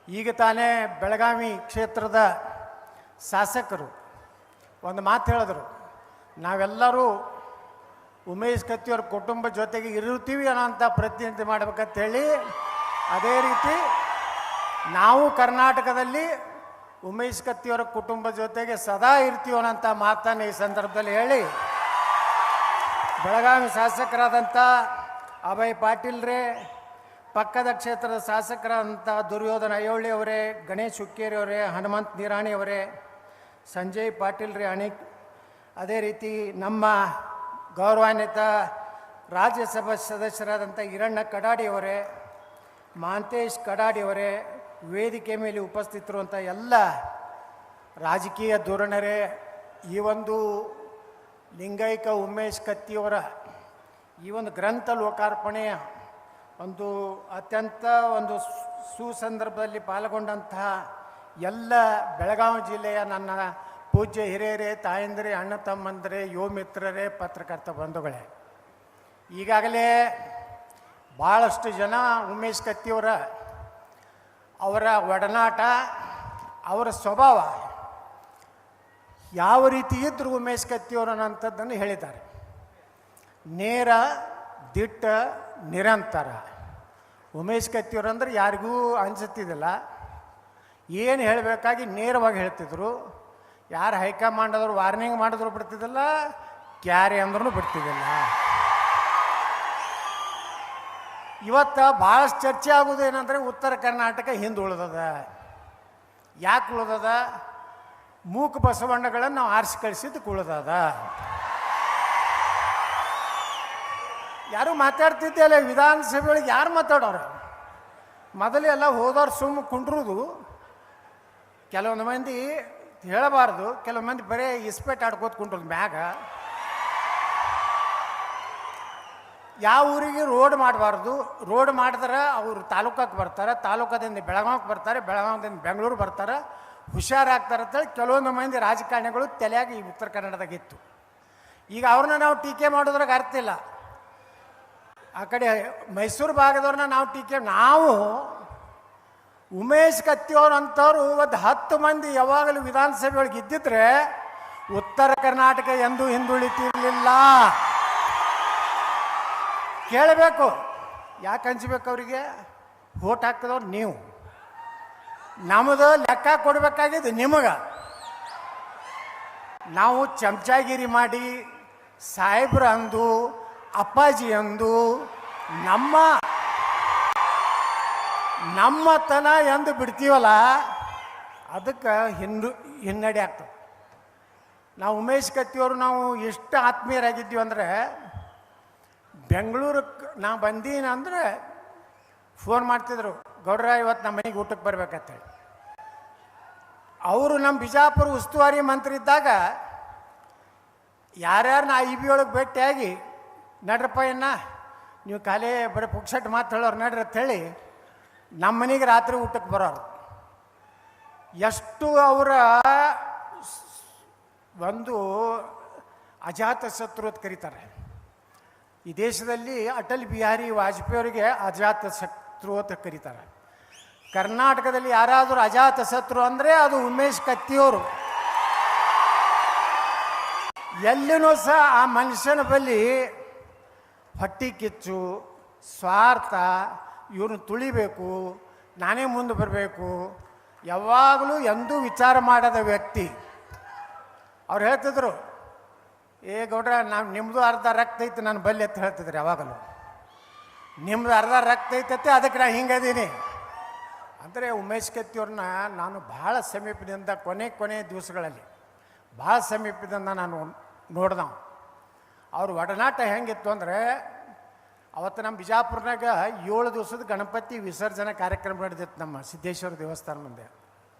ಈಗ ತಾನೇ ಬೆಳಗಾವಿ ಕ್ಷೇತ್ರದ ಶಾಸಕರು ಒಂದು ಮಾತು ಹೇಳಿದ್ರು, ನಾವೆಲ್ಲರೂ ಉಮೇಶ್ ಕತ್ತಿಯವ್ರ ಕುಟುಂಬ ಜೊತೆಗೆ ಇರುತ್ತೀವಿ ಅನ್ನೋಂಥ ಪ್ರತಿನಿಧಿ ಮಾಡ್ಬೇಕಂತೇಳಿ, ಅದೇ ರೀತಿ ನಾವು ಕರ್ನಾಟಕದಲ್ಲಿ ಉಮೇಶ್ ಕತ್ತಿಯವರ ಕುಟುಂಬ ಜೊತೆಗೆ ಸದಾ ಇರ್ತೀವಿ ಅನ್ನೋಂಥ ಮಾತನ್ನು ಈ ಸಂದರ್ಭದಲ್ಲಿ ಹೇಳಿ, ಬೆಳಗಾವಿ ಶಾಸಕರಾದಂಥ ಅಭಯ್ ಪಾಟೀಲ್ರೇ, ಪಕ್ಕದ ಕ್ಷೇತ್ರದ ಶಾಸಕರಾದಂಥ ದುರ್ಯೋಧನ ಐಹೊಳೆ ಅವರೇ, ಗಣೇಶ್ ಹುಕ್ಕೇರಿ ಅವರೇ, ಹನುಮಂತ್ ನಿರಾಣಿ ಅವರೇ, ಸಂಜಯ್ ಪಾಟೀಲ್ರೇ ಅದೇ ರೀತಿ ನಮ್ಮ ಗೌರವಾನ್ವಿತ ರಾಜ್ಯಸಭಾ ಸದಸ್ಯರಾದಂಥ ಈರಣ್ಣ ಕಡಾಡಿಯವರೇ, ಮಹಾಂತೇಶ್ ಕಡಾಡಿಯವರೇ, ವೇದಿಕೆ ಮೇಲೆ ಉಪಸ್ಥಿತರುವಂಥ ಎಲ್ಲ ರಾಜಕೀಯ ಧೋರಣರೇ, ಈ ಒಂದು ಲಿಂಗೈಕ ಉಮೇಶ್ ಕತ್ತಿಯವರ ಈ ಒಂದು ಗ್ರಂಥ ಲೋಕಾರ್ಪಣೆಯ ಒಂದು ಅತ್ಯಂತ ಒಂದು ಸುಸಂದರ್ಭದಲ್ಲಿ ಪಾಲ್ಗೊಂಡಂತಹ ಎಲ್ಲ ಬೆಳಗಾವಿ ಜಿಲ್ಲೆಯ ನನ್ನ ಪೂಜ್ಯ ಹಿರಿಯರೇ, ತಾಯಂದಿರೇ, ಅಣ್ಣ ತಮ್ಮಂದಿರೇ, ಯುವ ಮಿತ್ರರೇ, ಪತ್ರಕರ್ತ ಬಂಧುಗಳೇ, ಈಗಾಗಲೇ ಭಾಳಷ್ಟು ಜನ ಉಮೇಶ್ ಕತ್ತಿಯವರ ಅವರ ಒಡನಾಟ, ಅವರ ಸ್ವಭಾವ ಯಾವ ರೀತಿ ಇದ್ದರು ಉಮೇಶ್ ಕತ್ತಿಯವರು ಅನ್ನೋಂಥದ್ದನ್ನು ಹೇಳಿದ್ದಾರೆ. ನೇರ, ದಿಟ್ಟ, ನಿರಂತರ. ಉಮೇಶ್ ಕತ್ತಿಯವರು ಅಂದರೆ ಯಾರಿಗೂ ಅನಿಸುತ್ತಿದ್ದಿಲ್ಲ, ಏನು ಹೇಳಬೇಕಾಗಿ ನೇರವಾಗಿ ಹೇಳ್ತಿದ್ರು. ಯಾರು ಹೈಕಮಾಂಡ್ ಆದರೂ ವಾರ್ನಿಂಗ್ ಮಾಡಿದ್ರು ಬಿಡ್ತಿದ್ದಿಲ್ಲ, ಕ್ಯಾರೆ ಅಂದ್ರೂ ಬಿಡ್ತಿದ್ದಿಲ್ಲ. ಇವತ್ತು ಭಾಳಷ್ಟು ಚರ್ಚೆ ಆಗೋದು ಏನಂದರೆ ಉತ್ತರ ಕರ್ನಾಟಕ ಹಿಂದೆ ಉಳಿದದ. ಯಾಕೆ ಉಳಿದದ? ಮೂಕ ಬಸವಣ್ಣಗಳನ್ನು ನಾವು ಆರಿಸಿ ಕಳಿಸಿದ್ದಕ್ಕೆ ಉಳಿದದ. ಯಾರು ಮಾತಾಡ್ತಿದ್ದೆಲ್ಲ ವಿಧಾನಸಭೆ ಒಳಗೆ ಯಾರು ಮಾತಾಡೋರು? ಮೊದಲೆಲ್ಲ ಹೋದವ್ರು ಸುಮ್ಮ ಕುಂಡ್ರುದು, ಕೆಲವೊಂದು ಮಂದಿ ಹೇಳಬಾರ್ದು, ಕೆಲವೊಂದು ಮಂದಿ ಬರೀ ಇಸ್ಪೇಟ್ ಆಡ್ಕೋತ ಕುಂಡ್ರದು ಮ್ಯಾಗ. ಯಾವ ಊರಿಗೆ ರೋಡ್ ಮಾಡಬಾರ್ದು, ರೋಡ್ ಮಾಡಿದ್ರೆ ಅವರು ತಾಲೂಕಕ್ಕೆ ಬರ್ತಾರೆ, ತಾಲೂಕದಿಂದ ಬೆಳಗಾವಿಗೆ ಬರ್ತಾರೆ, ಬೆಳಗಾವಿಯಿಂದ ಬೆಂಗಳೂರು ಬರ್ತಾರೆ, ಹುಷಾರಾಗ್ತಾರೆ ಅಂತೇಳಿ ಕೆಲವೊಂದು ಮಂದಿ ರಾಜಕಾರಣಿಗಳು ತಲೆಯಾಗಿ ಈ ಉತ್ತರ ಕನ್ನಡದಾಗಿತ್ತು. ಈಗ ಅವ್ರನ್ನ ನಾವು ಟೀಕೆ ಮಾಡೋದ್ರಾಗ ಅರ್ಥ ಇಲ್ಲ. ಆ ಕಡೆ ಮೈಸೂರು ಭಾಗದವ್ರನ್ನ ನಾವು ಉಮೇಶ್ ಕತ್ತಿಯವ್ರು ಅಂಥವ್ರು ಒಂದು 10 ಮಂದಿ ಯಾವಾಗಲೂ ವಿಧಾನಸಭೆ ಒಳಗೆ ಇದ್ದಿದ್ರೆ ಉತ್ತರ ಕರ್ನಾಟಕ ಎಂದೂ ಹಿಂದುಳಿತಿರಲಿಲ್ಲ. ಕೇಳಬೇಕು, ಯಾಕೆ ಹಂಚಬೇಕು ಅವರಿಗೆ? ವೋಟ್ ಹಾಕಿದವ್ರು ನೀವು, ನಮ್ಮದು ಲೆಕ್ಕ ಕೊಡಬೇಕಾಗಿದ್ದು ನಿಮಗೆ. ನಾವು ಚಮಚಾಗಿರಿ ಮಾಡಿ ಸಾಹೇಬ್ರು ಅಂದು, ಅಪ್ಪಾಜಿ ಅಂದು, ನಮ್ಮತನ ಎಂದು ಬಿಡ್ತೀವಲ್ಲ, ಅದಕ್ಕೆ ಹಿನ್ನಡೆ ಆಗ್ತದೆ. ನಾವು ಉಮೇಶ್ ಕತ್ತಿಯವರು ನಾವು ಎಷ್ಟು ಆತ್ಮೀಯರಾಗಿದ್ದೀವಿ ಅಂದರೆ, ಬೆಂಗಳೂರಿಗೆ ನಾ ಬಂದೀನಿ ಅಂದರೆ ಫೋನ್ ಮಾಡ್ತಿದ್ರು, ಗೌಡ್ರ ಇವತ್ತು ನಮ್ಮ ಮನೆಗೆ ಊಟಕ್ಕೆ ಬರ್ಬೇಕಂತೇಳಿ. ಅವರು ನಮ್ಮ ಬಿಜಾಪುರ ಉಸ್ತುವಾರಿ ಮಂತ್ರಿ ಇದ್ದಾಗ ಯಾರ್ಯಾರನ್ನ IB ಒಳಗೆ ಭೇಟಿಯಾಗಿ, ನಡ್ರಪ್ಪ ನೀವು ಖಾಲಿ ಬರೀ ಪುಕ್ಸಟ್ಟು ಮಾತು ಹೇಳೋರು ನಡ್ರಿ ಅಂಥೇಳಿ ನಮ್ಮ ಮನೆಗೆ ರಾತ್ರಿ ಊಟಕ್ಕೆ ಬರೋರು. ಎಷ್ಟು ಅವರ ಒಂದು ಅಜಾತ ಶತ್ರು ಅಂತ ಕರೀತಾರೆ. ಈ ದೇಶದಲ್ಲಿ ಅಟಲ್ ಬಿಹಾರಿ ವಾಜಪೇಯಿ ಅವರಿಗೆ ಅಜಾತ ಶತ್ರು ಅಂತ ಕರೀತಾರೆ. ಕರ್ನಾಟಕದಲ್ಲಿ ಯಾರಾದರೂ ಅಜಾತ ಶತ್ರು ಅಂದರೆ ಅದು ಉಮೇಶ್ ಕತ್ತಿಯವರು. ಎಲ್ಲಿನೂ ಸಹ ಆ ಮನುಷ್ಯನ ಬಳಿ ಹೊಟ್ಟಿ ಕಿಚ್ಚು, ಸ್ವಾರ್ಥ, ಇವ್ರನ್ನ ತುಳಿಬೇಕು, ನಾನೇ ಮುಂದೆ ಬರಬೇಕು, ಯಾವಾಗಲೂ ಎಂದೂ ವಿಚಾರ ಮಾಡದ ವ್ಯಕ್ತಿ. ಅವ್ರು ಹೇಳ್ತಿದ್ರು, ಗೌಡ್ರ ನಿಮ್ಮದು ಅರ್ಧ ರಕ್ತ ಐತೆ ನನ್ನ ಬಲ್ಲಿ ಅಂತ ಹೇಳ್ತಿದ್ರು. ಯಾವಾಗಲೂ ನಿಮ್ಮದು ಅರ್ಧ ರಕ್ತ ಐತೈತೆ, ಅದಕ್ಕೆ ನಾನು ಹಿಂಗದೀನಿ ಅಂದರೆ ಉಮೇಶ್ ಕತ್ತಿಯವ್ರನ್ನ ನಾನು ಭಾಳ ಸಮೀಪದಿಂದ ಕೊನೆ ದಿವಸಗಳಲ್ಲಿ ಭಾಳ ಸಮೀಪದಿಂದ ನಾನು ನೋಡ್ದವ. ಅವ್ರ ಒಡನಾಟ ಹೆಂಗಿತ್ತು ಅಂದರೆ, ಅವತ್ತು ನಮ್ಮ ಬಿಜಾಪುರನಾಗ 7 ದಿವಸದ ಗಣಪತಿ ವಿಸರ್ಜನೆ ಕಾರ್ಯಕ್ರಮ ನಡೆದಿತ್ತು ನಮ್ಮ ಸಿದ್ದೇಶ್ವರ ದೇವಸ್ಥಾನ ಮುಂದೆ.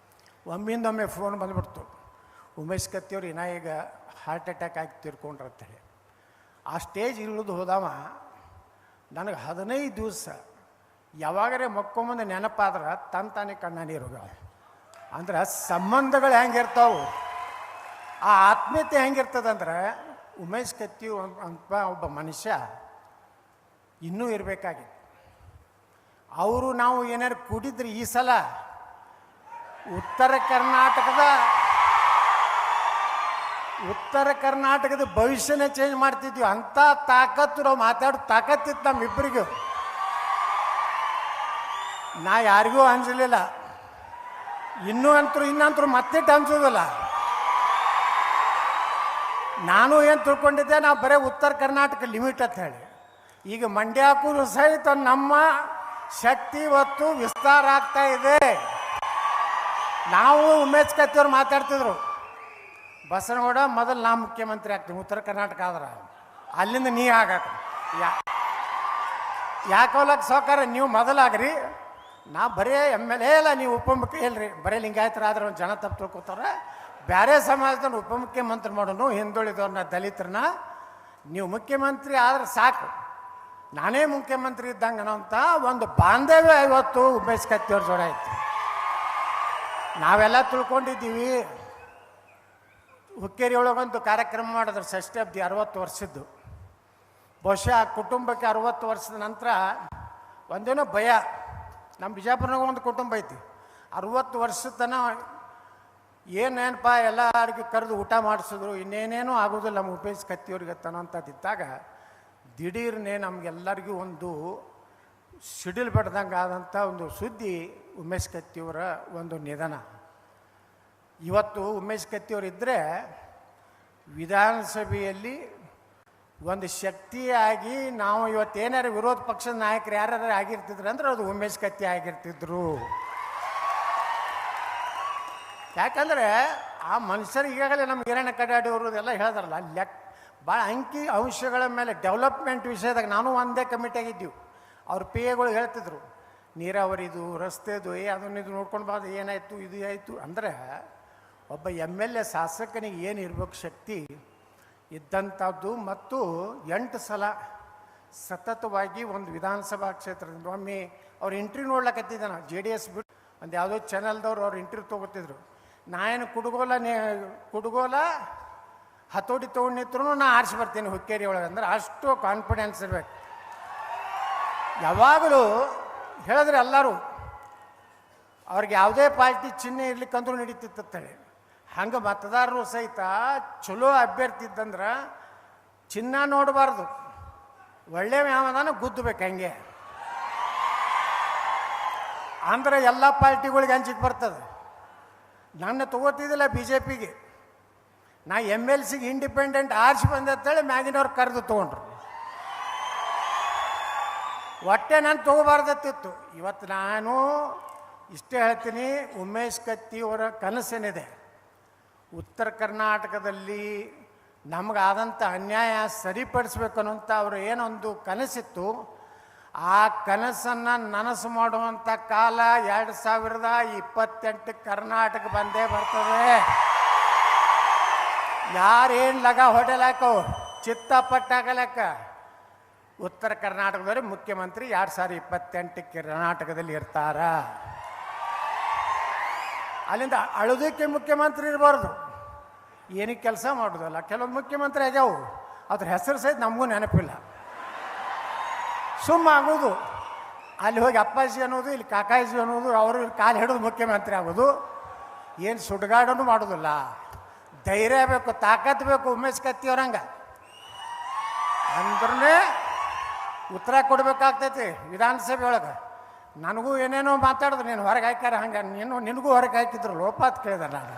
ಒಮ್ಮಿಂದೊಮ್ಮೆ ಫೋನ್ ಬಂದುಬಿಡ್ತು, ಉಮೇಶ್ ಕತ್ತಿಯವ್ರು ಈಗ ಹಾರ್ಟ್ ಅಟ್ಯಾಕ್ ಆಗಿ ತೀರ್ಕೊಂಡ್ರು ಅಂತೇಳಿ. ಆ ಸ್ಟೇಜ್ ಇಳಿದು ಹೋದವ ನನಗೆ 15 ದಿವಸ ಯಾವಾಗರೇ ಮಕ್ಕೊಂಬಂದು ನೆನಪಾದ್ರೆ ತಾನೇ ಕಣ್ಣ ನೀರು. ಅಂದ್ರೆ ಸಂಬಂಧಗಳು ಹೆಂಗಿರ್ತಾವೆ, ಆ ಆತ್ಮೀಯತೆ ಹೆಂಗಿರ್ತದಂದ್ರೆ, ಉಮೇಶ್ ಕತ್ತಿ ಅಂತ ಒಬ್ಬ ಮನುಷ್ಯ ಇನ್ನೂ ಇರಬೇಕಾಗಿತ್ತು. ಅವರು ನಾವು ಏನಾರು ಕೂಡಿದ್ರೆ ಈ ಸಲ ಉತ್ತರ ಕರ್ನಾಟಕದ ಭವಿಷ್ಯನೇ ಚೇಂಜ್ ಮಾಡ್ತಿದ್ವಿ. ಅಂಥ ತಾಕತ್ತು ನಾವು ಮಾತಾಡೋ ತಾಕತ್ತಿತ್ತು ನಮ್ಮಿಬ್ಬರಿಗೂ. ನಾ ಯಾರಿಗೂ ಅಂಜಲಿಲ್ಲ, ಇನ್ನಂತರೂ ಮತ್ತಿಟ್ಟು ಅನ್ಸೋದಿಲ್ಲ. ನಾನು ಏನು ತಿಳ್ಕೊಂಡಿದ್ದೆ, ನಾವು ಬರೀ ಉತ್ತರ ಕರ್ನಾಟಕ ಲಿಮಿಟ್ ಅಂತ ಹೇಳಿ. ಈಗ ಮಂಡ್ಯಕ್ಕೂ ಸಹಿತ ನಮ್ಮ ಶಕ್ತಿ ಇವತ್ತು ವಿಸ್ತಾರ ಆಗ್ತಾ ಇದೆ. ನಾವು ಉಮೇಶ್ ಕತ್ತಿಯವ್ರು ಮಾತಾಡ್ತಿದ್ರು, ಬಸನಗೌಡ ಮೊದಲು ನಾ ಮುಖ್ಯಮಂತ್ರಿ ಆಗ್ತೀನಿ ಉತ್ತರ ಕರ್ನಾಟಕ ಆದ್ರೆ, ಅಲ್ಲಿಂದ ನೀ ಆಗಕ್ಕೆ ಯಾಕೋಲಕ್ಕೆ ಸೌಕಾರ ನೀವು ಮೊದಲಾಗ್ರಿ, ನಾ ಬರೇ MLA ಇಲ್ಲ, ನೀವು ಉಪಮುಖ್ಯ ಇಲ್ರಿ, ಬರೀ ಲಿಂಗಾಯತರಾದ್ರೆ ಒಂದು ಜನ ತಪ್ಪು ತಿಳ್ಕೊತಾರೆ. ಬೇರೆ ಸಮಾಜದವ್ರು ಉಪಮುಖ್ಯಮಂತ್ರಿ ಮಾಡೋನು, ಹಿಂದುಳಿದವ್ರನ್ನ ದಲಿತರನ್ನ ನೀವು ಮುಖ್ಯಮಂತ್ರಿ ಆದ್ರೆ ಸಾಕು, ನಾನೇ ಮುಖ್ಯಮಂತ್ರಿ ಇದ್ದಂಗೆ ಅನ್ನೋಂಥ ಒಂದು ಬಾಂಧವ್ಯ ಇವತ್ತು ಉಮೇಶ್ ಕತ್ತಿಯವ್ರ ಜೋಡ ಐತಿ. ನಾವೆಲ್ಲ ತಿಳ್ಕೊಂಡಿದ್ದೀವಿ. ಹುಕ್ಕೇರಿ ಒಳಗೊಂದು ಕಾರ್ಯಕ್ರಮ ಮಾಡಿದ್ರು, ಷಷ್ಠಾಬ್ದಿ 60 ವರ್ಷದ್ದು. ಬಹುಶಃ ಆ ಕುಟುಂಬಕ್ಕೆ 60 ವರ್ಷದ ನಂತರ ಒಂದೇನೋ ಭಯ. ನಮ್ಮ ಬಿಜಾಪುರನಾಗ ಒಂದು ಕುಟುಂಬ ಐತಿ, 60 ವರ್ಷದ ತನಕ ಏನೇನಪ್ಪ ಎಲ್ಲರಿಗೂ ಕರೆದು ಊಟ ಮಾಡಿಸಿದ್ರು, ಇನ್ನೇನೇನೂ ಆಗೋದಿಲ್ಲ ನಮ್ಮ ಉಮೇಶ್ ಕತ್ತಿಯವ್ರಿಗೆ ಅನ್ನೋಂಥದ್ದಿದ್ದಾಗ ದಿಢೀರ್ನೇ ನಮಗೆಲ್ಲರಿಗೂ ಒಂದು ಸಿಡಿಲು ಬಡ್ದಂಗೆ ಆದಂಥ ಒಂದು ಸುದ್ದಿ ಉಮೇಶ್ ಕತ್ತಿಯವರ ಒಂದು ನಿಧನ. ಇವತ್ತು ಉಮೇಶ್ ಕತ್ತಿಯವರು ಇದ್ದರೆ ವಿಧಾನಸಭೆಯಲ್ಲಿ ಒಂದು ಶಕ್ತಿಯಾಗಿ ನಾವು ಇವತ್ತೇನಾರು ವಿರೋಧ ಪಕ್ಷದ ನಾಯಕರು ಯಾರು ಆಗಿರ್ತಿದ್ರು ಅಂದ್ರೆ ಅದು ಉಮೇಶ್ ಕತ್ತಿ ಆಗಿರ್ತಿದ್ರು. ಯಾಕಂದರೆ ಆ ಮನುಷ್ಯರು ಈಗಾಗಲೇ ನಮ್ಮ ಹಿರಣ್ಯ ಕಡಾಡಿಯವರು ಎಲ್ಲ ಹೇಳಿದ್ರಲ್ಲ, ಭಾಳ ಅಂಕಿ ಅಂಶಗಳ ಮೇಲೆ ಡೆವಲಪ್ಮೆಂಟ್ ವಿಷಯದಾಗ ನಾನು ಒಂದೇ ಕಮಿಟಿಯಾಗಿದ್ದೀವಿ. ಅವ್ರ PAಗಳು ಹೇಳ್ತಿದ್ರು, ನೀರಾವರಿದು ರಸ್ತೆದು ಅದನ್ನ ಇದು ನೋಡ್ಕೊಂಡು ಬಾದು ಏನಾಯಿತು ಇದು ಆಯಿತು ಅಂದರೆ, ಒಬ್ಬ MLA ಶಾಸಕನಿಗೆ ಏನು ಇರಬೇಕು ಶಕ್ತಿ ಇದ್ದಂಥದ್ದು. ಮತ್ತು 8 ಸಲ ಸತತವಾಗಿ ಒಂದು ವಿಧಾನಸಭಾ ಕ್ಷೇತ್ರದಿಂದ ಒಮ್ಮೆ ಅವ್ರು ಇಂಟ್ರ್ಯೂ ನೋಡ್ಲಕತ್ತಿದ್ದೆ. ನಾವು JDS ಬಿಟ್ಟು ಒಂದು ಯಾವುದೋ ಚಾನಲ್ದವ್ರು ಅವ್ರು ಇಂಟ್ರ್ಯೂ ತೊಗೋತಿದ್ರು. ನಾ ಏನು ಕುಡುಗೋಲ ಹತೋಟಿ ತೊಗೊಂಡು ನಿಂತ್ರೂ ನಾ ಆರಿಸಿ ಬರ್ತೀನಿ ಹುಕ್ಕೇರಿ ಒಳಗೆ ಅಂದ್ರೆ ಅಷ್ಟು ಕಾನ್ಫಿಡೆನ್ಸ್ ಇರಬೇಕು. ಯಾವಾಗಲೂ ಹೇಳಿದ್ರೆ ಎಲ್ಲರೂ ಅವ್ರಿಗೆ ಯಾವುದೇ ಪಾರ್ಟಿ ಚಿಹ್ನೆ ಇರ್ಲಿಕ್ಕಂದ್ರೂ ನಡೀತಿತ್ತೇಳಿ, ಹಂಗೆ ಮತದಾರರು ಸಹಿತ ಚಲೋ ಅಭ್ಯರ್ಥಿ ಇದ್ದಂದ್ರೆ ಚಿನ್ನ ನೋಡಬಾರ್ದು, ಒಳ್ಳೆ ಯಾವದಾನ ಗುದ್ದಬೇಕು. ಹಂಗೆ ಅಂದ್ರೆ ಎಲ್ಲ ಪಾರ್ಟಿಗಳಿಗೆ ಹಂಚಿಕೆ ಬರ್ತದೆ. ನನ್ನ ತೊಗೋತಿದ್ದಿಲ್ಲ BJPಗೆ, ನಾ MLCಗೆ ಇಂಡಿಪೆಂಡೆಂಟ್ ಆರಿಸಿ ಬಂದೆ ಅಂತೇಳಿ ಮ್ಯಾಗಿನವ್ರು ಕರೆದು ತೊಗೊಂಡ್ರು. ಒಟ್ಟೆ ನಾನು ತೊಗೋಬಾರ್ದತ್ತಿತ್ತು. ಇವತ್ತು ನಾನು ಇಷ್ಟೇ ಹೇಳ್ತೀನಿ, ಉಮೇಶ್ ಕತ್ತಿಯವರ ಕನಸೇನಿದೆ, ಉತ್ತರ ಕರ್ನಾಟಕದಲ್ಲಿ ನಮಗಾದಂಥ ಅನ್ಯಾಯ ಸರಿಪಡಿಸ್ಬೇಕು ಅನ್ನೋಂಥ ಅವರು ಏನೊಂದು ಕನಸಿತ್ತು, ಆ ಕನಸನ್ನು ನನಸು ಮಾಡುವಂಥ ಕಾಲ 2028 ಕರ್ನಾಟಕ ಬಂದೇ ಬರ್ತದೆ. ಯಾರೇನು ಲಗ ಹೊಡೆಲಾಕೋ ಚಿತ್ತ ಪಟ್ಟಾಗಲಕ್ಕ ಉತ್ತರ ಕರ್ನಾಟಕದವ್ರೆ ಮುಖ್ಯಮಂತ್ರಿ 2028 ಕರ್ನಾಟಕದಲ್ಲಿ ಇರ್ತಾರ. ಅಲ್ಲಿಂದ ಅಳುದಕ್ಕೆ ಮುಖ್ಯಮಂತ್ರಿ ಇರಬಾರ್ದು, ಏನಕ್ಕೆ ಕೆಲಸ ಮಾಡೋದಲ್ಲ. ಕೆಲವೊಂದು ಮುಖ್ಯಮಂತ್ರಿ ಆಗ್ಯಾವು, ಅದ್ರ ಹೆಸರು ಸಹಿತ ನಮಗೂ ನೆನಪಿಲ್ಲ, ಸುಮ್ಮ ಆಗೋದು. ಅಲ್ಲಿ ಹೋಗಿ ಅಪ್ಪಾಜಿ ಅನ್ನೋದು, ಇಲ್ಲಿ ಕಾಕಾಜಿ ಅನ್ನೋದು, ಅವರು ಇಲ್ಲಿ ಕಾಲು ಹಿಡಿದು ಮುಖ್ಯಮಂತ್ರಿ ಆಗೋದು. ಏನು ಸುಡ್ಗಾಡೋನು ಮಾಡೋದಿಲ್ಲ. ಧೈರ್ಯ ಬೇಕು, ತಾಕತ್ತು ಬೇಕು ಉಮೇಶ್ ಕತ್ತಿಯವ್ರಂಗೆ. ಅಂದ್ರೇ ಉತ್ತರ ಕೊಡಬೇಕಾಗ್ತೈತಿ ವಿಧಾನಸಭೆ ಒಳಗೆ. ನನಗೂ ಏನೇನೋ ಮಾತಾಡಿದ್ರು, ನೀನು ಹೊರಗೆ ಹಾಕ್ಯಾರ, ಹಂಗೆ ನಿನಗೂ ಹೊರಗೆ ಹಾಕಿದ್ರು ಲೋಪಾತ್ ಕೇಳಿದೆ ನಾನು.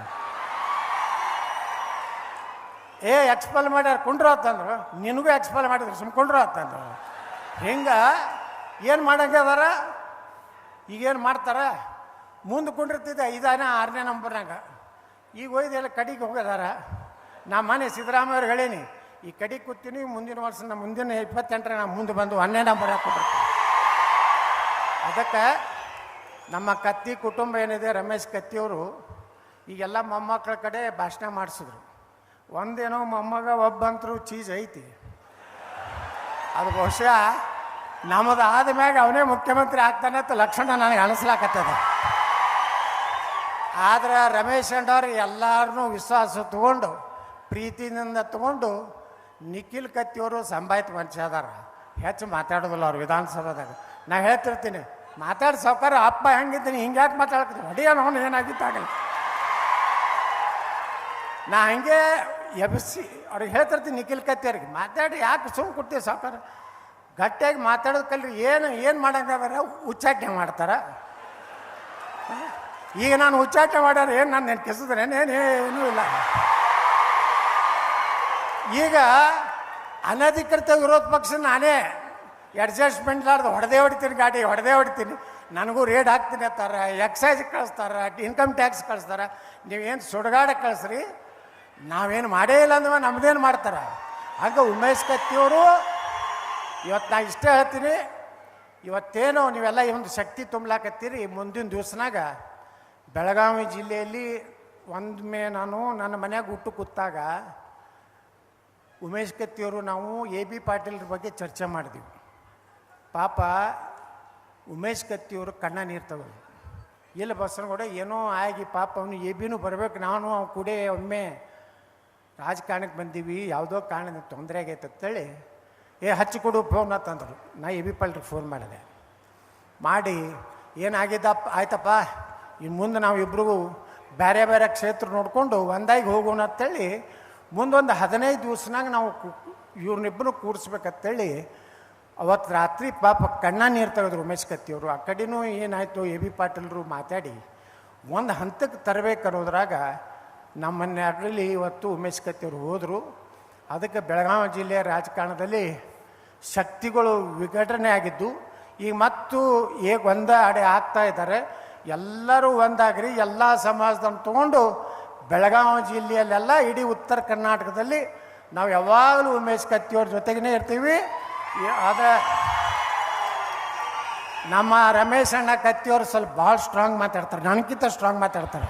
ಎಕ್ಸ್ಪೆಲ್ ಮಾಡ್ಯಾರ ಕುಂಡ್ರು ಅಂತಂದ್ರು, ನಿನಗೂ ಎಕ್ಸ್ಪೆಲ್ ಮಾಡಿದ್ರು ಸುಮ್ಕೊಂಡ್ರು ಅಂತಂದ್ರು. ಹಿಂಗೆ ಏನು ಮಾಡಂಗೆ ಅದಾರ, ಈಗೇನು ಮಾಡ್ತಾರ. ಮುಂದೆ ಕುಂಡಿರ್ತಿದ್ದೆ 5ನೇ 6ನೇ ನಂಬರ್ನಾಗ, ಈಗ ಒಯ್ದೆಲ್ಲ ಕಡೆಗೆ ಹೋಗೋದಾರ. ನಾ ಮನೆ ಸಿದ್ದರಾಮಯ್ಯವ್ರಿಗೆ ಹೇಳೀನಿ, ಈ ಕಡೆಗೆ ಕೂತೀನಿ, ಮುಂದಿನ ವರ್ಷ ಮುಂದಿನ 28ರ ನಾ ಮುಂದೆ ಬಂದು 10ನೇ ನಂಬರ್ ಹಾಕ್ಕೊಡ್ತೀನಿ. ಅದಕ್ಕೆ ನಮ್ಮ ಕತ್ತಿ ಕುಟುಂಬ ಏನಿದೆ, ರಮೇಶ್ ಕತ್ತಿಯವರು ಈಗೆಲ್ಲ ಮೊಮ್ಮಕ್ಕಳ ಕಡೆ ಭಾಷಣ ಮಾಡಿಸಿದ್ರು. ಒಂದೇನೋ ಮೊಮ್ಮಗ ಒಬ್ಬಂತರೂ ಚೀಸ್ ಐತಿ, ಅದು ಬಹುಶಃ ನಮ್ಮದು ಆದ ಮ್ಯಾಗ ಅವನೇ ಮುಖ್ಯಮಂತ್ರಿ ಆಗ್ತಾನೆ ಅಂತ ಲಕ್ಷಣ ನನಗೆ ಅನಿಸ್ಲಾಕತ್ತದ. ಆದ್ರೆ ರಮೇಶ್ ಅಂಡವ್ರು ಎಲ್ಲರನ್ನೂ ವಿಶ್ವಾಸ ತಗೊಂಡು ಪ್ರೀತಿಯಿಂದ ತಗೊಂಡು ನಿಖಿಲ್ ಕತ್ತಿಯವರು ಸಂಭಾಯ್ತ ಮನುಷ್ಯ ಅದಾರ, ಹೆಚ್ಚು ಮಾತಾಡೋದಿಲ್ಲ ಅವ್ರು ವಿಧಾನಸಭಾದಾಗ. ನಾ ಹೇಳ್ತಿರ್ತೀನಿ, ಮಾತಾಡಿ ಸಾವ್ಕಾರ ಅಪ್ಪ ಹೆಂಗಿದ್ದೀನಿ ಹಿಂಗೆ ಯಾಕೆ ಮಾತಾಡ್ತೀನಿ ಹೊಡೆಯ ನೋನು ಏನಾಗಿತ್ತಾಗಲ್ಲ. ನಾ ಹಂಗೆ ಎಬ್ಸಿ ಅವ್ರಿಗೆ ಹೇಳ್ತಿರ್ತೀನಿ ನಿಖಿಲ್ ಕತ್ತಿಯವ್ರಿಗೆ ಮಾತಾಡಿ ಯಾಕೆ ಸುಮ್ಮ ಕೊಡ್ತೀವಿ ಸಾವ್ಕಾರ ಗಟ್ಟಿಯಾಗಿ ಮಾತಾಡೋದು ಕಲ್ರಿ. ಏನು ಮಾಡಂಗಾದ್ರೆ ಉಚ್ಚಾಟನೆ ಮಾಡ್ತಾರ. ಈಗ ನಾನು ಉಚ್ಚಾಟನೆ ಮಾಡ್ಯಾರ ಏನು ನಾನು ನೆನ್ಕಿಸಿದ್ರೇನೇನೂ ಇಲ್ಲ. ಈಗ ಅನಧಿಕೃತ ವಿರೋಧ ಪಕ್ಷ ನಾನೇ ಅಡ್ಜಸ್ಟ್ಮೆಂಟ್ಲಾರ್ದು ಹೊಡೆದೇ ಹೊಡಿತೀನಿ, ಗಾಡಿ ಹೊಡೆದೇ ಹೊಡಿತೀನಿ, ನನಗೂ ರೇಡ್ ಹಾಕ್ತೀನಿ ಅಂತಾರೆ, ಎಕ್ಸೈಸ್ ಕಳಿಸ್ತಾರೆ, ಇನ್ಕಮ್ ಟ್ಯಾಕ್ಸ್ ಕಳಿಸ್ತಾರೆ. ನೀವೇನು ಸುಡುಗಾಡಕ್ಕೆ ಕಳಿಸ್ರಿ, ನಾವೇನು ಮಾಡೇ ಇಲ್ಲ ಅಂದ್ರೆ ನಮ್ಮದೇನು ಮಾಡ್ತಾರೆ. ಆಗ ಉಮೇಶ್ ಕತ್ತಿಯವರು ಇವತ್ತು ನಾ ಇಷ್ಟೇ ಹೇಳ್ತೀನಿ, ಇವತ್ತೇನೋ ನೀವೆಲ್ಲ ಈ ಒಂದು ಶಕ್ತಿ ತುಂಬಲಾಕತ್ತೀರಿ. ಮುಂದಿನ ದಿವ್ಸನಾಗ ಬೆಳಗಾವಿ ಜಿಲ್ಲೆಯಲ್ಲಿ ಒಮ್ಮೆ ನಾನು ನನ್ನ ಮನ್ಯಾಗ ಊಟ ಕೂತಾಗ ಉಮೇಶ್ ಕತ್ತಿಯವರು ನಾವು AB ಪಾಟೀಲ್ರ ಬಗ್ಗೆ ಚರ್ಚೆ ಮಾಡಿದ್ವಿ. ಪಾಪ ಉಮೇಶ್ ಕತ್ತಿಯವರು ಕಣ್ಣ ನೀರು ತಗೋದು ಇಲ್ಲ ಬಸವನಗೌಡ ಏನೋ ಆಗಿ ಪಾಪ ಅವನು ABನೂ ಬರಬೇಕು, ನಾನು ಅವ್ನು ಕೂಡ ಒಮ್ಮೆ ರಾಜಕಾರಣಕ್ಕೆ ಬಂದೀವಿ, ಯಾವುದೋ ಕಾರಣದಿಂದ ತೊಂದರೆ ಆಗೈತೆ ಅಂತೇಳಿ ಹಚ್ಚಿಕೊಡು ಫೋನ್ ಅಂತಂದರು. ನಾ AB ಪಾಟೀಲ್ರಿಗೆ ಫೋನ್ ಮಾಡಿದೆ. ಮಾಡಿ ಏನಾಗಿದ್ದಪ್ಪ ಆಯ್ತಪ್ಪ ಇನ್ನು ಮುಂದೆ ನಾವು ಇಬ್ಬರಿಗೂ ಬೇರೆ ಬೇರೆ ಕ್ಷೇತ್ರ ನೋಡಿಕೊಂಡು ಒಂದಾಗಿ ಹೋಗೋಣ ಅಂತೇಳಿ ಮುಂದೊಂದು 15 ದಿವ್ಸನಾಗ ನಾವು ಇವ್ರನ್ನಿಬ್ಬರು ಕೂಡಿಸ್ಬೇಕಂತೇಳಿ ಅವತ್ತು ರಾತ್ರಿ ಪಾಪ ಕಣ್ಣ ನೀರು ತೆಗೆದ್ರು ಉಮೇಶ್ ಕತ್ತಿಯವರು. ಆ ಕಡೆನೂ ಏನಾಯಿತು AB ಪಾಟೀಲ್ರು ಮಾತಾಡಿ ಒಂದು ಹಂತಕ್ಕೆ ತರಬೇಕು ಅನ್ನೋದ್ರಾಗ ನಮ್ಮನ್ನೇ ಇವತ್ತು ಉಮೇಶ್ ಕತ್ತಿಯವರು ಹೋದರು. ಅದಕ್ಕೆ ಬೆಳಗಾವಿ ಜಿಲ್ಲೆಯ ರಾಜಕಾರಣದಲ್ಲಿ ಶಕ್ತಿಗಳು ವಿಘಟನೆ ಆಗಿದ್ದು ಈಗ ಮತ್ತು ಒಂದ ಅಡೆ ಆಗ್ತಾ ಇದ್ದಾರೆ. ಎಲ್ಲರೂ ಒಂದಾಗ್ರಿ, ಎಲ್ಲ ಸಮಾಜದನ್ನು ತೊಗೊಂಡು ಬೆಳಗಾವಿ ಜಿಲ್ಲೆಯಲ್ಲೆಲ್ಲ ಇಡೀ ಉತ್ತರ ಕರ್ನಾಟಕದಲ್ಲಿ ನಾವು ಯಾವಾಗಲೂ ಉಮೇಶ್ ಕತ್ತಿಯವ್ರ ಜೊತೆಗೇ ಇರ್ತೀವಿ. ಅದ ನಮ್ಮ ರಮೇಶ್ ಅಣ್ಣ ಕತ್ತಿಯವರು ಸ್ವಲ್ಪ ಭಾಳ ಸ್ಟ್ರಾಂಗ್ ಮಾತಾಡ್ತಾರೆ, ನನಗಿಂತ ಸ್ಟ್ರಾಂಗ್ ಮಾತಾಡ್ತಾರೆ.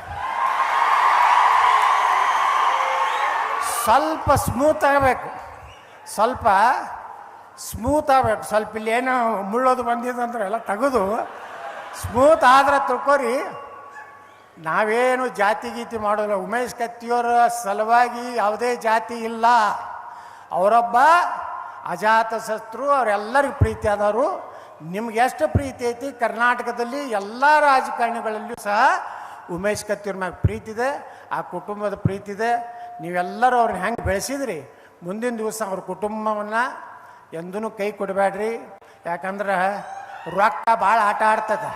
ಸ್ವಲ್ಪ ಸ್ಮೂತ್ ಆಗಬೇಕು, ಸ್ವಲ್ಪ ಇಲ್ಲಿ ಏನೋ ಮುಳ್ಳೋದು ಬಂದಿದ್ದಂದ್ರೆ ಎಲ್ಲ ತೆಗೆದು ಸ್ಮೂತ್ ಆದ್ರೆ ತಿಳ್ಕೊರಿ. ನಾವೇನು ಜಾತಿ ಗೀತಿ ಮಾಡೋಲ್ಲ. ಉಮೇಶ್ ಕತ್ತಿಯವರ ಸಲುವಾಗಿ ಯಾವುದೇ ಜಾತಿ ಇಲ್ಲ. ಅವರೊಬ್ಬ ಅಜಾತ ಶತ್ರು, ಅವರೆಲ್ಲರಿಗೂ ಪ್ರೀತಿ ಆದವರು. ನಿಮ್ಗೆ ಎಷ್ಟು ಪ್ರೀತಿ ಐತಿ ಕರ್ನಾಟಕದಲ್ಲಿ ಎಲ್ಲ ರಾಜಕಾರಣಿಗಳಲ್ಲಿಯೂ ಸಹ ಉಮೇಶ್ ಕತ್ತಿಯವ್ರ ಮ್ಯಾಗ ಪ್ರೀತಿ ಇದೆ, ಆ ಕುಟುಂಬದ ಪ್ರೀತಿ ಇದೆ. ನೀವೆಲ್ಲರೂ ಅವ್ರನ್ನ ಹೆಂಗೆ ಬೆಳೆಸಿದ್ರಿ ಮುಂದಿನ ದಿವಸ ಅವ್ರ ಕುಟುಂಬವನ್ನು ಎಂದೂ ಕೈ ಕೊಡಬೇಡ್ರಿ. ಯಾಕಂದ್ರೆ ರೊಕ್ಕ ಭಾಳ ಆಟ ಆಡ್ತದೆ,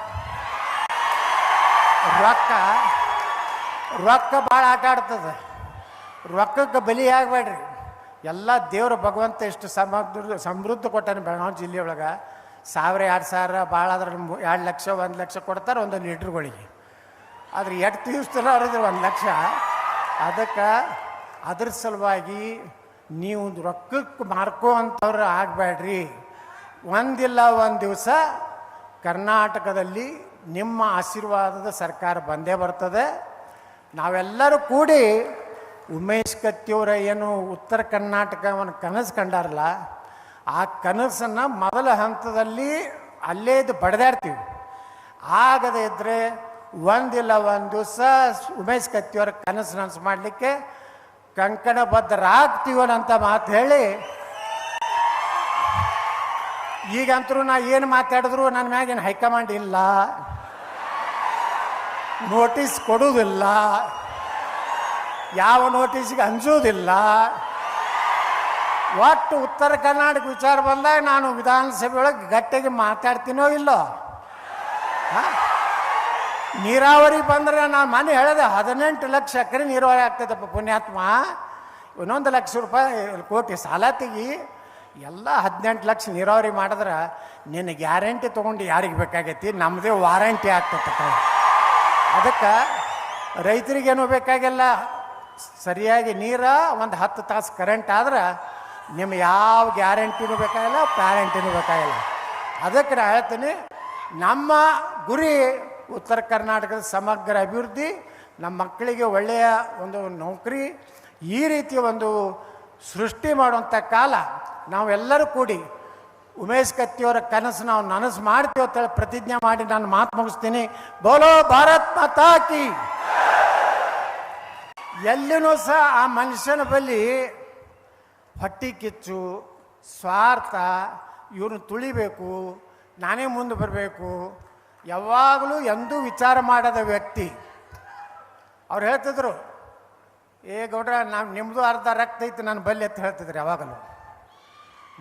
ರೊಕ್ಕ ಭಾಳ ಆಟ ಆಡ್ತದೆ. ರೊಕ್ಕಕ್ಕೆ ಬಲಿ ಆಗಬೇಡ್ರಿ. ಎಲ್ಲ ದೇವ್ರ ಭಗವಂತ ಎಷ್ಟು ಸಮೃದ್ಧ ಕೊಟ್ಟಾನೆ ಬೆಳಗಾವಿ ಜಿಲ್ಲೆಯೊಳಗೆ. 1000 2000 ಭಾಳ ಆದ್ರೆ 2 ಲಕ್ಷ 1 ಲಕ್ಷ ಕೊಡ್ತಾರೆ ಒಂದೊಂದು ಲೀಟ್ರುಗಳಿಗೆ. ಆದರೆ ಎಷ್ಟು ದಿವ್ಸದಲ್ಲ ಅವ್ರದ್ದು 1 ಲಕ್ಷ. ಅದಕ್ಕೆ ಅದ್ರ ಸಲುವಾಗಿ ನೀವು ರೊಕ್ಕಕ್ಕೆ ಮಾರ್ಕೋ ಅಂಥವ್ರು ಆಗಬೇಡ್ರಿ. ಒಂದಿಲ್ಲ ಒಂದು ದಿವಸ ಕರ್ನಾಟಕದಲ್ಲಿ ನಿಮ್ಮ ಆಶೀರ್ವಾದದ ಸರ್ಕಾರ ಬಂದೇ ಬರ್ತದೆ. ನಾವೆಲ್ಲರೂ ಕೂಡಿ ಉಮೇಶ್ ಕತ್ತಿಯವರ ಏನು ಉತ್ತರ ಕರ್ನಾಟಕವನ್ನು ಕನಸು ಕಂಡಾರಲ್ಲ, ಆ ಕನಸನ್ನು ಮೊದಲ ಹಂತದಲ್ಲಿ ಅಲ್ಲೇ ಇದ್ದು ಬಡ್ದಾಡ್ತೀವಿ. ಆಗದೇ ಇದ್ದರೆ ಒಂದಿಲ್ಲ ಒಂದು ದಿವಸ ಉಮೇಶ್ ಕತ್ತಿಯವರ ಕನಸು ನನಸು ಮಾಡಲಿಕ್ಕೆ ಕಂಕಣಬದ್ಧರಾಗ್ತೀವನಂತ ಮಾತು ಹೇಳಿ, ಈಗಂತರೂ ನಾ ಏನು ಮಾತಾಡಿದ್ರು ನನ್ನ ಮ್ಯಾಗೇನು ಹೈಕಮಾಂಡ್ ಇಲ್ಲ, ನೋಟಿಸ್ ಕೊಡುವುದಿಲ್ಲ, ಯಾವ ನೋಟಿಸ್ಗೆ ಅಂಜೋದಿಲ್ಲ. ಒಟ್ಟು ಉತ್ತರ ಕರ್ನಾಟಕ ವಿಚಾರ ಬಂದಾಗ ನಾನು ವಿಧಾನಸಭೆ ಒಳಗೆ ಗಟ್ಟಿಗೆ ಮಾತಾಡ್ತೀನೋ ಇಲ್ಲೋ. ನೀರಾವರಿ ಬಂದರೆ ನಾನು ಮನೆ ಹೇಳಿದೆ 18 ಲಕ್ಷ ಎಕರೆ ನೀರಾವರಿ ಆಗ್ತದಪ್ಪ ಪುಣ್ಯಾತ್ಮ. 1 ಲಕ್ಷ ರೂಪಾಯಿ ಕೋಟಿ ಸಾಲ ತೆಗಿ, ಎಲ್ಲ 18 ಲಕ್ಷ ನೀರಾವರಿ ಮಾಡಿದ್ರೆ ನಿನ್ನ ಗ್ಯಾರಂಟಿ ತೊಗೊಂಡು ಯಾರಿಗೆ ಬೇಕಾಗೈತಿ, ನಮ್ಮದೇ ವಾರಂಟಿ ಆಗ್ತೈತಪ್ಪ. ಅದಕ್ಕೆ ರೈತರಿಗೇನು ಬೇಕಾಗಿಲ್ಲ, ಸರಿಯಾಗಿ ನೀರ ಒಂದು 10 ತಾಸು ಕರೆಂಟ್ ಆದ್ರೆ ನಿಮ್ಮ ಯಾವ ಗ್ಯಾರಂಟಿನೂ ಬೇಕಾಗಿಲ್ಲ, ಪ್ಯಾರಂಟಿನೂ ಬೇಕಾಗಿಲ್ಲ. ಅದಕ್ಕೆ ನಾನು ಹೇಳ್ತೀನಿ, ನಮ್ಮ ಗುರಿ ಉತ್ತರ ಕರ್ನಾಟಕದ ಸಮಗ್ರ ಅಭಿವೃದ್ಧಿ, ನಮ್ಮ ಮಕ್ಕಳಿಗೆ ಒಳ್ಳೆಯ ಒಂದು ನೌಕರಿ, ಈ ರೀತಿಯ ಒಂದು ಸೃಷ್ಟಿ ಮಾಡುವಂಥ ಕಾಲ. ನಾವೆಲ್ಲರೂ ಕೂಡಿ ಉಮೇಶ್ ಕತ್ತಿಯವರ ಕನಸು ನಾವು ನನಸು ಮಾಡ್ತೀವಿ ಅಂತೇಳಿ ಪ್ರತಿಜ್ಞೆ ಮಾಡಿ ನಾನು ಮಾತು ಮುಗಿಸ್ತೀನಿ. ಬೋಲೋ ಭಾರತ್ ಮಾತಾ ಕಿ. ಎಲ್ಲಿನೂ ಸಹ ಆ ಮನುಷ್ಯನ ಬಳಿ ಹೊಟ್ಟಿ ಕಿಚ್ಚು, ಸ್ವಾರ್ಥ, ಇವ್ರನ್ನ ತುಳಿಬೇಕು, ನಾನೇ ಮುಂದೆ ಬರಬೇಕು, ಯಾವಾಗಲೂ ಎಂದೂ ವಿಚಾರ ಮಾಡದ ವ್ಯಕ್ತಿ. ಅವ್ರು ಹೇಳ್ತಿದ್ರು, ಏ ಗೌಡ್ರ ನಿಮ್ಮದು ಅರ್ಧ ರಕ್ತ ಐತಿ ನನ್ನ ಬಲ್ಲಿ ಅಂತ ಹೇಳ್ತಿದ್ರು. ಯಾವಾಗಲೂ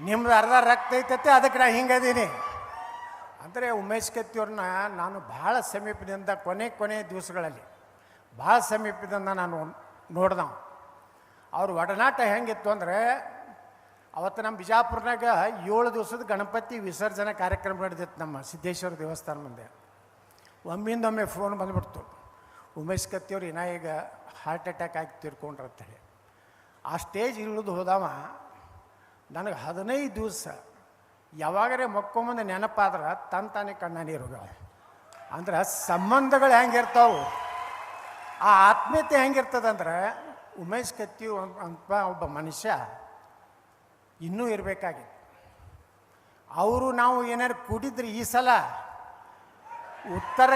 ನಿಮ್ಮದು ಅರ್ಧ ರಕ್ತ ಐತೈತೆ, ಅದಕ್ಕೆ ನಾನು ಹಿಂಗದೀನಿ ಅಂದರೆ ಉಮೇಶ್ ಕತ್ತಿಯವ್ರನ್ನ ನಾನು ಭಾಳ ಸಮೀಪದಿಂದ ಕೊನೆ ದಿವಸಗಳಲ್ಲಿ ಭಾಳ ಸಮೀಪದಿಂದ ನಾನು ನೋಡ್ದವ. ಅವ್ರ ಒಡನಾಟ ಹೆಂಗಿತ್ತು ಅಂದರೆ, ಅವತ್ತು ನಮ್ಮ ಬಿಜಾಪುರನಾಗ 7 ದಿವಸದ ಗಣಪತಿ ವಿಸರ್ಜನೆ ಕಾರ್ಯಕ್ರಮ ನಡೆದಿತ್ತು ನಮ್ಮ ಸಿದ್ದೇಶ್ವರ ದೇವಸ್ಥಾನ ಮುಂದೆ. ಒಮ್ಮಿಂದೊಮ್ಮೆ ಫೋನ್ ಬಂದುಬಿಡ್ತು, ಉಮೇಶ್ ಕತ್ತಿಯವ್ರು ಈಗ ಹಾರ್ಟ್ ಅಟ್ಯಾಕ್ ಆಗಿ ತೀರ್ಕೊಂಡ್ರಂತೇಳಿ. ಆ ಸ್ಟೇಜ್ ಇಳಿದು ಹೋದವ ನನಗೆ 15 ದಿವಸ ಯಾವಾಗರೇ ಮಕ್ಕೊಂಬಂದು ನೆನಪಾದ್ರೆ ತಾನೇ ಕಣ್ಣ ನೀರು ಹೋಗ್ಯಾವ. ಅಂದ್ರೆ ಸಂಬಂಧಗಳು ಹೆಂಗಿರ್ತಾವೆ, ಆ ಆತ್ಮೀಯತೆ ಹೆಂಗಿರ್ತದಂದ್ರೆ, ಉಮೇಶ್ ಕತ್ತಿಯವ್ರು ಅಂತ ಒಬ್ಬ ಮನುಷ್ಯ ಇನ್ನೂ ಇರಬೇಕಾಗಿತ್ತು. ಅವರು ನಾವು ಏನಾರು ಕೂಡಿದ್ರೆ ಈ ಸಲ ಉತ್ತರ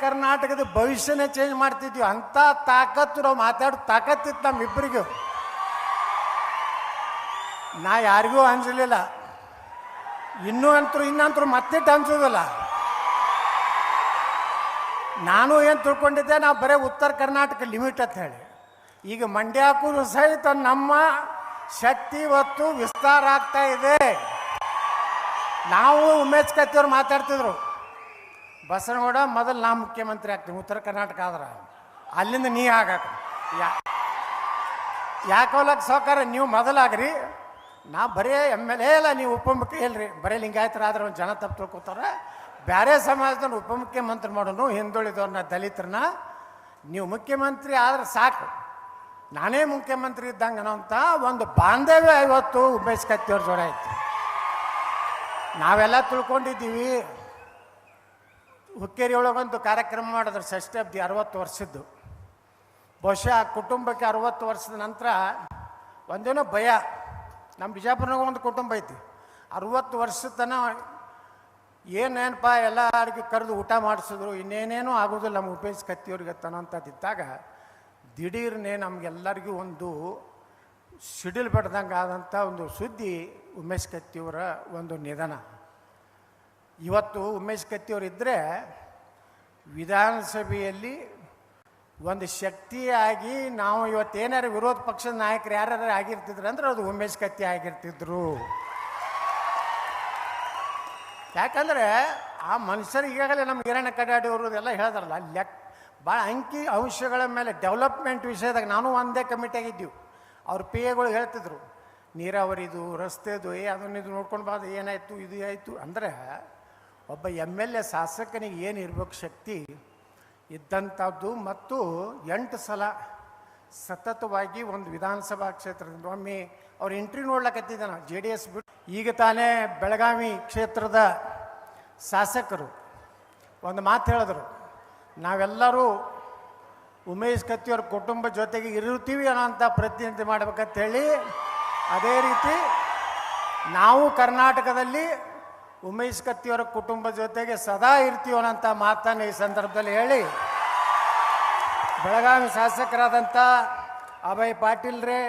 ಕರ್ನಾಟಕದ ಭವಿಷ್ಯನೇ ಚೇಂಜ್ ಮಾಡ್ತಿದ್ವಿ. ಅಂಥ ತಾಕತ್ತು ನಾವು ಮಾತಾಡೋ ತಾಕತ್ತಿತ್ತು ನಮ್ಮಿಬ್ಬರಿಗೂ. ನಾ ಯಾರಿಗೂ ಅನ್ಸಲಿಲ್ಲ, ಇನ್ನಂತರೂ ಮತ್ತಿಟ್ಟು ಅನ್ಸೋದಿಲ್ಲ. ನಾನು ಏನು ತಿಳ್ಕೊಂಡಿದ್ದೆ, ನಾವು ಬರೀ ಉತ್ತರ ಕರ್ನಾಟಕ ಲಿಮಿಟ್ ಅಂತ ಹೇಳಿ. ಈಗ ಮಂಡ್ಯಕ್ಕೂ ಸಹಿತ ನಮ್ಮ ಶಕ್ತಿ ಇವತ್ತು ವಿಸ್ತಾರ ಆಗ್ತಾ ಇದೆ. ನಾವು ಉಮೇಶ್ ಕತ್ತಿಯವ್ರು ಮಾತಾಡ್ತಿದ್ರು, ಬಸನಗೌಡ ಮೊದಲು ನಾ ಮುಖ್ಯಮಂತ್ರಿ ಆಗ್ತೀನಿ ಉತ್ತರ ಕರ್ನಾಟಕ ಆದ್ರೆ, ಅಲ್ಲಿಂದ ನೀ ಆಗಾಕ ಯಾಕೋಲಕ್ಕೆ ಸಹಕಾರ ನೀವು ಮೊದಲಾಗ್ರಿ, ನಾ ಬರೀ MLA ಇಲ್ಲ, ನೀವು ಉಪಮುಖ್ಯ ಇಲ್ರಿ, ಬರೀ ಲಿಂಗಾಯತರಾದ್ರೆ ಒಂದು ಜನ ತಪ್ಪು ತಿಳ್ಕೊತಾರೆ. ಬೇರೆ ಸಮಾಜದವ್ರು ಉಪಮುಖ್ಯಮಂತ್ರಿ ಮಾಡೋನು, ಹಿಂದುಳಿದವ್ರನ್ನ ದಲಿತರನ್ನ ನೀವು ಮುಖ್ಯಮಂತ್ರಿ ಆದ್ರೆ ಸಾಕು, ನಾನೇ ಮುಖ್ಯಮಂತ್ರಿ ಇದ್ದಂಗೆ ಅನ್ನೋಂಥ ಒಂದು ಬಾಂಧವ್ಯ ಇವತ್ತು ಉಮೇಶ್ ಕತ್ತಿಯವ್ರ ಜೋರ ಆಯ್ತು. ನಾವೆಲ್ಲ ತಿಳ್ಕೊಂಡಿದ್ದೀವಿ. ಹುಕ್ಕೇರಿ ಒಳಗೊಂದು ಕಾರ್ಯಕ್ರಮ ಮಾಡಿದ್ರು, ಷಷ್ಠಾಬ್ದಿ 60 ವರ್ಷದ್ದು. ಬಹುಶಃ ಕುಟುಂಬಕ್ಕೆ 60 ವರ್ಷದ ನಂತರ ಒಂದೇನೋ ಭಯ. ನಮ್ಮ ಬಿಜಾಪುರನಾಗ ಒಂದು ಕುಟುಂಬ ಐತಿ, 60 ವರ್ಷದ ತನಕ ಏನೇನಪ್ಪ ಎಲ್ಲರಿಗೆ ಕರೆದು ಊಟ ಮಾಡಿಸಿದ್ರು, ಇನ್ನೇನೇನೂ ಆಗೋದಿಲ್ಲ ನಮ್ಮ ಉಮೇಶ್ ಕತ್ತಿಯವ್ರಿಗೆ ತನ್ನಂಥದ್ದಿದ್ದಾಗ ದಿಢೀರ್ನೇ ನಮಗೆಲ್ಲರಿಗೂ ಒಂದು ಸಿಡಿಲು ಬಡ್ದಂಗೆ ಆದಂಥ ಒಂದು ಸುದ್ದಿ ಉಮೇಶ್ ಕತ್ತಿಯವರ ಒಂದು ನಿಧನ. ಇವತ್ತು ಉಮೇಶ್ ಕತ್ತಿಯವರು ಇದ್ದರೆ ವಿಧಾನಸಭೆಯಲ್ಲಿ ಒಂದು ಶಕ್ತಿಯಾಗಿ ನಾವು ಇವತ್ತೇನಾರು ವಿರೋಧ ಪಕ್ಷದ ನಾಯಕರು ಯಾರು ಆಗಿರ್ತಿದ್ರು ಅಂದ್ರೆ ಅದು ಉಮೇಶ್ ಕತ್ತಿ ಆಗಿರ್ತಿದ್ರು. ಯಾಕಂದರೆ ಆ ಮನುಷ್ಯರು ಈಗಾಗಲೇ ನಮ್ಗೆ ಹಿರಣ್ಯ ಕಡಾಡಿಯವರು ಎಲ್ಲ ಹೇಳಿದಾರಲ್ಲ, ಭಾಳ ಅಂಕಿ ಅಂಶಗಳ ಮೇಲೆ ಡೆವಲಪ್ಮೆಂಟ್ ವಿಷಯದಾಗ ನಾನು ಒಂದೇ ಕಮಿಟಿಯಾಗಿದ್ದೀವಿ. ಅವ್ರ PAಗಳು ಹೇಳ್ತಿದ್ರು, ನೀರಾವರಿದು ರಸ್ತೆದು ಅದನ್ನಿದು ನೋಡ್ಕೊಂಡು ಬಾದ ಏನಾಯಿತು ಇದು ಆಯಿತು ಅಂದರೆ, ಒಬ್ಬ MLA ಶಾಸಕನಿಗೆ ಏನು ಇರಬೇಕು ಶಕ್ತಿ ಇದ್ದಂಥದ್ದು. ಮತ್ತು 8 ಸಲ ಸತತವಾಗಿ ಒಂದು ವಿಧಾನಸಭಾ ಕ್ಷೇತ್ರದಿಂದ ಒಮ್ಮೆ ಅವ್ರು ಎಂಟ್ರಿ ನೋಡ್ಲಕತ್ತಿದ್ದ ನಾವು JDS ಬಿಟ್ಟು. ಈಗ ತಾನೇ ಬೆಳಗಾವಿ ಕ್ಷೇತ್ರದ ಶಾಸಕರು ಒಂದು ಮಾತು ಹೇಳಿದ್ರು, ನಾವೆಲ್ಲರೂ ಉಮೇಶ್ ಕತ್ತಿಯವ್ರ ಕುಟುಂಬ ಜೊತೆಗೆ ಇರುತ್ತೀವಿ ಅನ್ನೋಂಥ ಪ್ರತಿನಿಧಿ ಮಾಡ್ಬೇಕಂತ ಹೇಳಿ, ಅದೇ ರೀತಿ ನಾವು ಕರ್ನಾಟಕದಲ್ಲಿ ಉಮೇಶ್ ಕತ್ತಿಯವರ ಕುಟುಂಬ ಜೊತೆಗೆ ಸದಾ ಇರ್ತೀವಿ ಅನ್ನೋಂಥ ಮಾತನ್ನು ಈ ಸಂದರ್ಭದಲ್ಲಿ ಹೇಳಿ, ಬೆಳಗಾವಿ ಶಾಸಕರಾದಂಥ ಅಭಯ್ ಪಾಟೀಲ್ರೇ,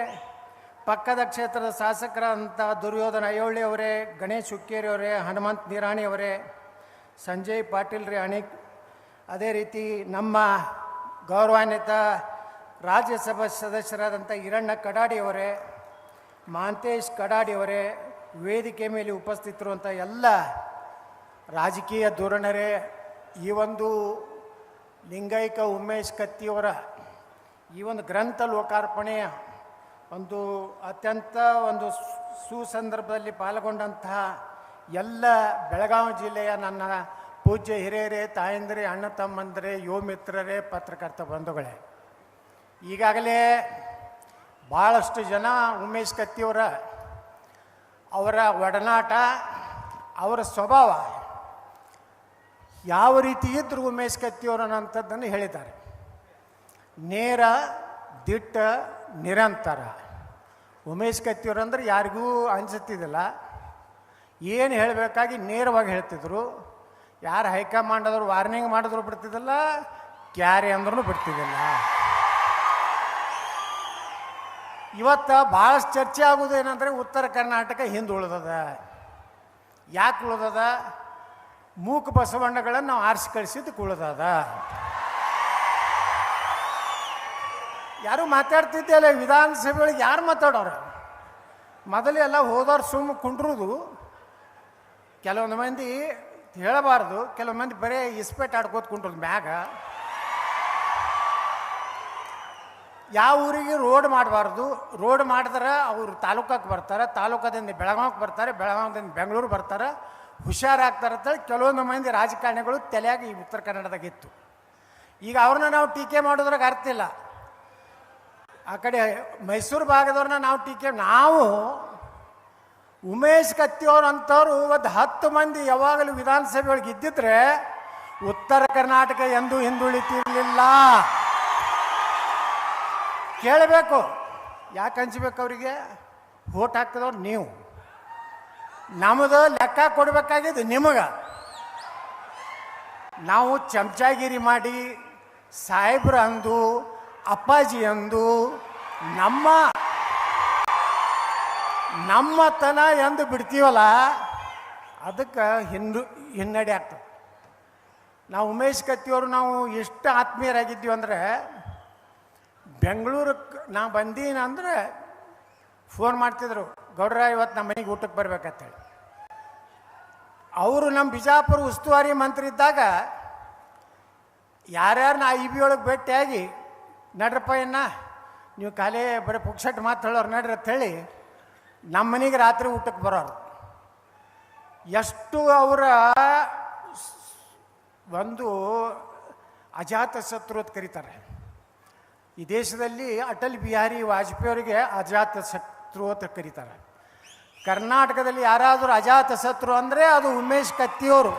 ಪಕ್ಕದ ಕ್ಷೇತ್ರದ ಶಾಸಕರಾದಂಥ ದುರ್ಯೋಧನ ಐಹೊಳೆ ಅವರೇ, ಗಣೇಶ್ ಹುಕ್ಕೇರಿ ಅವರೇ, ಹನುಮಂತ್ ನಿರಾಣಿ ಅವರೇ, ಸಂಜಯ್ ಪಾಟೀಲ್ರೇ ಅದೇ ರೀತಿ ನಮ್ಮ ಗೌರವಾನ್ವಿತ ರಾಜ್ಯಸಭಾ ಸದಸ್ಯರಾದಂಥ ಹಿರಣ್ಯ ಕಡಾಡಿಯವರೇ, ಮಹಾಂತೇಶ್ ಕಡಾಡಿಯವರೇ, ವೇದಿಕೆ ಮೇಲೆ ಉಪಸ್ಥಿತರುವಂಥ ಎಲ್ಲ ರಾಜಕೀಯ ಧೋರಣರೇ, ಈ ಒಂದು ಲಿಂಗೈಕ ಉಮೇಶ್ ಕತ್ತಿಯವರ ಈ ಒಂದು ಗ್ರಂಥ ಲೋಕಾರ್ಪಣೆಯ ಒಂದು ಅತ್ಯಂತ ಒಂದು ಸುಸಂದರ್ಭದಲ್ಲಿ ಪಾಲ್ಗೊಂಡಂತಹ ಎಲ್ಲ ಬೆಳಗಾವಿ ಜಿಲ್ಲೆಯ ನನ್ನ ಪೂಜ್ಯ ಹಿರಿಯರೇ, ತಾಯಂದಿರೇ, ಅಣ್ಣ ತಮ್ಮಂದಿರೇ, ಯುವ ಮಿತ್ರರೇ, ಪತ್ರಕರ್ತ ಬಂಧುಗಳೇ, ಈಗಾಗಲೇ ಭಾಳಷ್ಟು ಜನ ಉಮೇಶ್ ಕತ್ತಿಯವರ ಅವರ ಒಡನಾಟ, ಅವರ ಸ್ವಭಾವ ಯಾವ ರೀತಿ ಇದ್ದರು ಉಮೇಶ್ ಕತ್ತಿಯವರು ಅನ್ನೋಂಥದ್ದನ್ನು ಹೇಳಿದ್ದಾರೆ. ನೇರ, ದಿಟ್ಟ, ನಿರಂತರ. ಉಮೇಶ್ ಕತ್ತಿಯವರು ಅಂದರೆ ಯಾರಿಗೂ ಅನಿಸುತ್ತಿದ್ದಿಲ್ಲ, ಏನು ಹೇಳಬೇಕಾಗಿ ನೇರವಾಗಿ ಹೇಳ್ತಿದ್ರು. ಯಾರು ಹೈಕಮಾಂಡ್ ಆದರೂ ವಾರ್ನಿಂಗ್ ಮಾಡಿದ್ರು ಬಿಡ್ತಿದ್ದಿಲ್ಲ, ಕ್ಯಾರಿ ಅಂದ್ರೂ ಬಿಡ್ತಿದ್ದಿಲ್ಲ. ಇವತ್ತು ಭಾಳಷ್ಟು ಚರ್ಚೆ ಆಗೋದು ಏನಂದರೆ ಉತ್ತರ ಕರ್ನಾಟಕ ಹಿಂದುಳಿದದ. ಯಾಕೆ ಉಳ್ದದ? ಮೂಕ ಬಸವಣ್ಣಗಳನ್ನು ನಾವು ಆರಿಸಿ ಕಳಿಸಿದ್ದಕ್ಕೆ ಉಳ್ದದ. ಯಾರು ಮಾತಾಡ್ತಿದ್ದಲ್ಲ ವಿಧಾನಸಭೆ ಒಳಗೆ, ಯಾರು ಮಾತಾಡೋರು? ಮೊದಲೆಲ್ಲ ಹೋದವ್ರು ಸುಮ್ಮ ಕುಂಡ್ರುದು. ಕೆಲವೊಂದು ಮಂದಿ ಹೇಳಬಾರ್ದು, ಕೆಲವೊಂದು ಮಂದಿ ಬರೀ ಇಸ್ಪೇಟ್ ಆಡ್ಕೋತ ಕುಂಡ್ರದು ಮ್ಯಾಗ. ಯಾವ ಊರಿಗೆ ರೋಡ್ ಮಾಡಬಾರ್ದು, ರೋಡ್ ಮಾಡಿದ್ರೆ ಅವರು ತಾಲೂಕಕ್ಕೆ ಬರ್ತಾರೆ, ತಾಲೂಕದಿಂದ ಬೆಳಗಾವಿಗೆ ಬರ್ತಾರೆ, ಬೆಳಗಾವಿಯಿಂದ ಬೆಂಗಳೂರು ಬರ್ತಾರೆ, ಹುಷಾರಾಗ್ತಾರೆ ಅಂತೇಳಿ ಕೆಲವೊಂದು ಮಂದಿ ರಾಜಕಾರಣಿಗಳು ತಲೆಯಾಗಿ ಈ ಉತ್ತರ ಕನ್ನಡದಾಗಿತ್ತು. ಈಗ ಅವ್ರನ್ನ ನಾವು ಟೀಕೆ ಮಾಡೋದ್ರಾಗ ಅರ್ಥ ಇಲ್ಲ. ಆ ಕಡೆ ಮೈಸೂರು ಭಾಗದವ್ರನ್ನ ನಾವು ನಾವು ಉಮೇಶ್ ಕತ್ತಿಯವ್ರು ಅಂಥವ್ರು ಒಂದು 10 ಮಂದಿ ಯಾವಾಗಲೂ ವಿಧಾನಸಭೆ ಒಳಗೆ ಇದ್ದಿದ್ರೆ ಉತ್ತರ ಕರ್ನಾಟಕ ಎಂದೂ ಹಿಂದುಳಿತಿರ್ಲಿಲ್ಲ. ಕೇಳಬೇಕು, ಯಾಕೆ ಹಂಚ್ಬೇಕು ಅವರಿಗೆ? ವೋಟ್ ಹಾಕಿದವ್ರು ನೀವು, ನಮ್ಮದು ಲೆಕ್ಕ ಕೊಡಬೇಕಾಗಿದ್ದು ನಿಮಗೆ. ನಾವು ಚಮಚಾಗಿರಿ ಮಾಡಿ ಸಾಹೇಬ್ರ ಅಂದು ಅಪ್ಪಾಜಿ ಅಂದು ನಮ್ಮತನ ಎಂದು ಬಿಡ್ತೀವಲ್ಲ, ಅದಕ್ಕೆ ಹಿನ್ನಡೆ ಆಗ್ತದೆ. ನಾವು ಉಮೇಶ್ ಕತ್ತಿಯವರು ನಾವು ಎಷ್ಟು ಆತ್ಮೀಯರಾಗಿದ್ದೀವಿ ಅಂದರೆ, ಬೆಂಗಳೂರಿಗೆ ನಾ ಬಂದೀನಿ ಅಂದರೆ ಫೋನ್ ಮಾಡ್ತಿದ್ರು, ಗೌಡ್ರ ಇವತ್ತು ನಮ್ಮ ಮನೆಗೆ ಊಟಕ್ಕೆ ಬರ್ಬೇಕಂತೇಳಿ. ಅವರು ನಮ್ಮ ಬಿಜಾಪುರ ಉಸ್ತುವಾರಿ ಮಂತ್ರಿ ಇದ್ದಾಗ ಯಾರ್ಯಾರನ್ನ IB ಒಳಗೆ ಭೇಟಿಯಾಗಿ, ನಡ್ರಪ್ಪ ನೀವು ಖಾಲಿ ಬರೀ ಪುಕ್ಸಟ್ ಮಾತು ಹೇಳೋರು ನಡ್ರಿ ಅಂಥೇಳಿ ನಮ್ಮ ಮನೆಗೆ ರಾತ್ರಿ ಊಟಕ್ಕೆ ಬರೋರು. ಎಷ್ಟು ಅವರ ಒಂದು ಅಜಾತ ಶತ್ರು ಅಂತ ಕರೀತಾರೆ. ಈ ದೇಶದಲ್ಲಿ ಅಟಲ್ ಬಿಹಾರಿ ವಾಜಪೇಯಿ ಅವರಿಗೆ ಅಜಾತ ಶತ್ರು ಅಂತ ಕರೀತಾರೆ. ಕರ್ನಾಟಕದಲ್ಲಿ ಯಾರಾದರೂ ಅಜಾತ ಶತ್ರು ಅಂದರೆ ಅದು ಉಮೇಶ್ ಕತ್ತಿಯವರು.